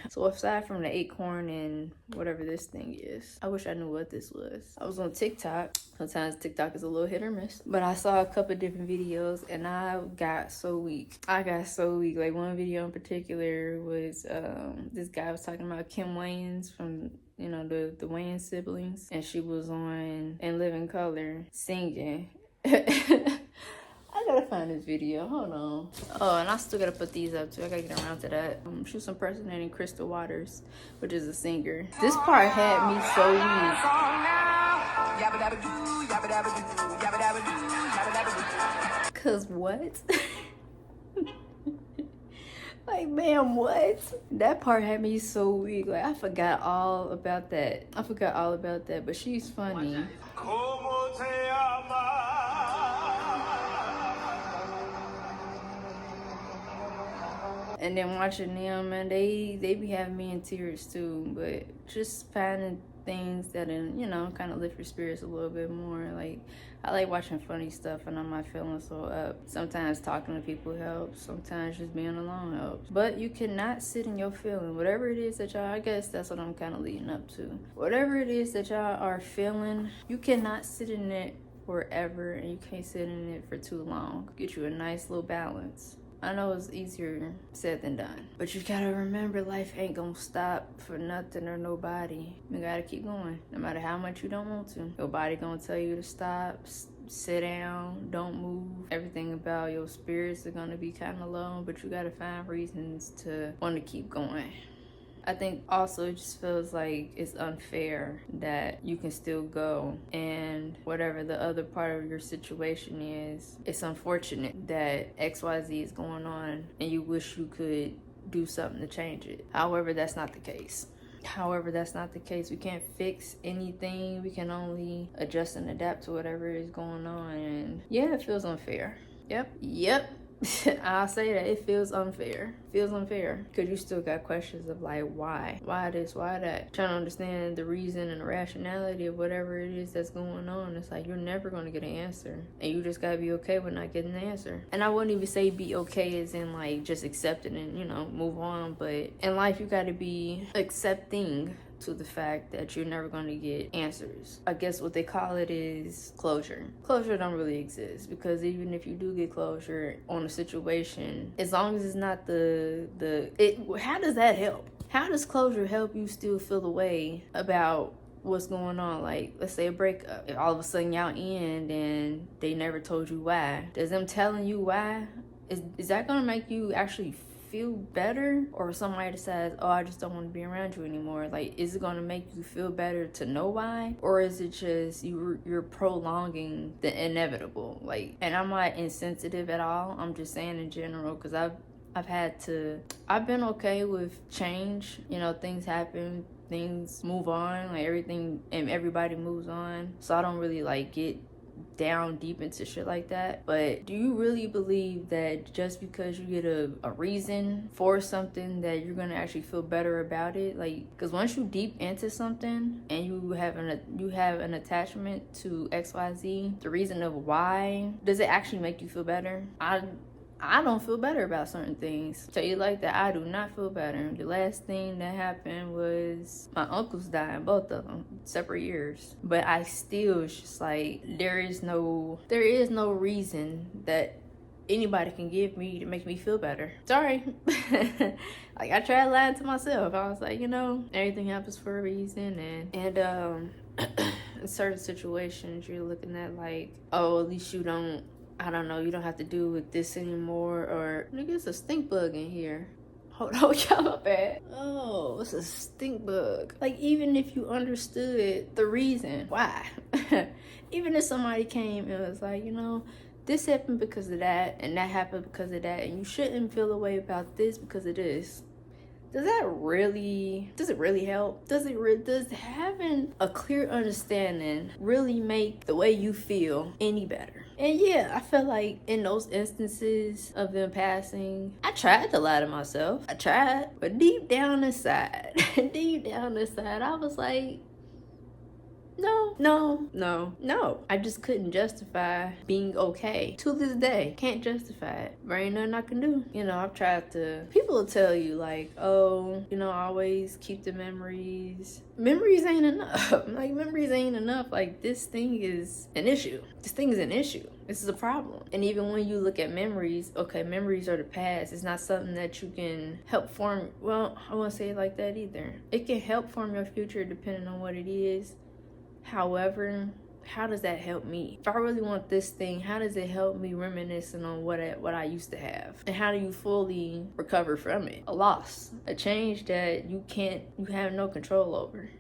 So aside from the acorn and whatever this thing is, I wish I knew what this was. I was on TikTok. Sometimes TikTok is a little hit or miss. But I saw a couple different videos and I got so weak. Like one video in particular was this guy was talking about Kim Wayans from the Wayans siblings, and she was on In Living Color singing. I gotta find this video. Hold on. Oh, and I still gotta put these up too. I gotta get around to that. She was impersonating Crystal Waters, which is a singer. This part had me so weak. Cause what? Like, man, what? That part had me so weak. Like, I forgot all about that. But she's funny. And then watching them, man, they be having me in tears too. But just finding things that kind of lift your spirits a little bit more. Like, I like watching funny stuff and I'm not feeling so up. Sometimes talking to people helps. Sometimes just being alone helps. But you cannot sit in your feeling. Whatever it is that y'all, I guess that's what I'm kind of leading up to. Whatever it is that y'all are feeling, you cannot sit in it forever, and you can't sit in it for too long. Get you a nice little balance. I know it's easier said than done, but you gotta remember, life ain't gonna stop for nothing or nobody. You gotta keep going, no matter how much you don't want to. Your body gonna tell you to stop, sit down, don't move. Everything about your spirits are gonna be kind of low, but you gotta find reasons to want to keep going. I think also it just feels like it's unfair that you can still go, and whatever the other part of your situation is, it's unfortunate that XYZ is going on and you wish you could do something to change it. However, that's not the case. We can't fix anything. We can only adjust and adapt to whatever is going on. And yeah, it feels unfair. Yep. I'll say that it feels unfair. Because you still got questions of like, why this, why that. Trying to understand the reason and the rationality of whatever it is that's going on. It's like, you're never going to get an answer, and you just gotta be okay with not getting an answer. And I wouldn't even say be okay as in like just accept it and move on, but in life you gotta be accepting to the fact that you're never going to get answers. I guess what they call it is closure. Closure don't really exist, because even if you do get closure on a situation, as long as it's not how does that help? How does closure help you still feel the way about what's going on? Like, let's say a breakup, all of a sudden y'all end and they never told you why. Does them telling you why, is that going to make you actually feel better? Or somebody decides, oh, I just don't want to be around you anymore. Like, is it going to make you feel better to know why? Or is it just you're prolonging the inevitable? Like, and I'm not insensitive at all. I'm just saying in general, because I've been okay with change. Things happen, things move on, like everything, and everybody moves on. So I don't really like get down deep into shit like that. But do you really believe that just because you get a reason for something that you're gonna actually feel better about it? Like, because once you deep into something and you have an attachment to XYZ, the reason of why, does it actually make you feel better? I don't feel better about certain things. Tell you like that, I do not feel better. The last thing that happened was my uncles died, both of them, separate years. But I still, it's just like, there is no reason that anybody can give me to make me feel better. Sorry. Like, I tried lying to myself. I was like, everything happens for a reason, and in certain situations you're looking at like, oh, at least you don't have to deal with this anymore. Or, nigga, it's a stink bug in here. Hold on, y'all, my bad. Oh, it's a stink bug. Like, even if you understood the reason why, even if somebody came and was like, this happened because of that, and that happened because of that, and you shouldn't feel a way about this because of this. Does it really help? Does having a clear understanding really make the way you feel any better? And yeah, I feel like in those instances of them passing, I tried to lie to myself. But deep down inside, I was like, No. I just couldn't justify being okay. To this day, can't justify it. There ain't nothing I can do. You know, I've tried to, people will tell you like, oh, you know, always keep the memories. Memories ain't enough. Like, memories ain't enough. Like, this thing is an issue. This thing is an issue. This is a problem. And even when you look at memories, okay, memories are the past. It's not something that you can help form. Well, I won't say it like that either. It can help form your future depending on what it is. However, how does that help me? If I really want this thing, how does it help me reminiscing on what I used to have? And how do you fully recover from it? A loss, a change that you have no control over.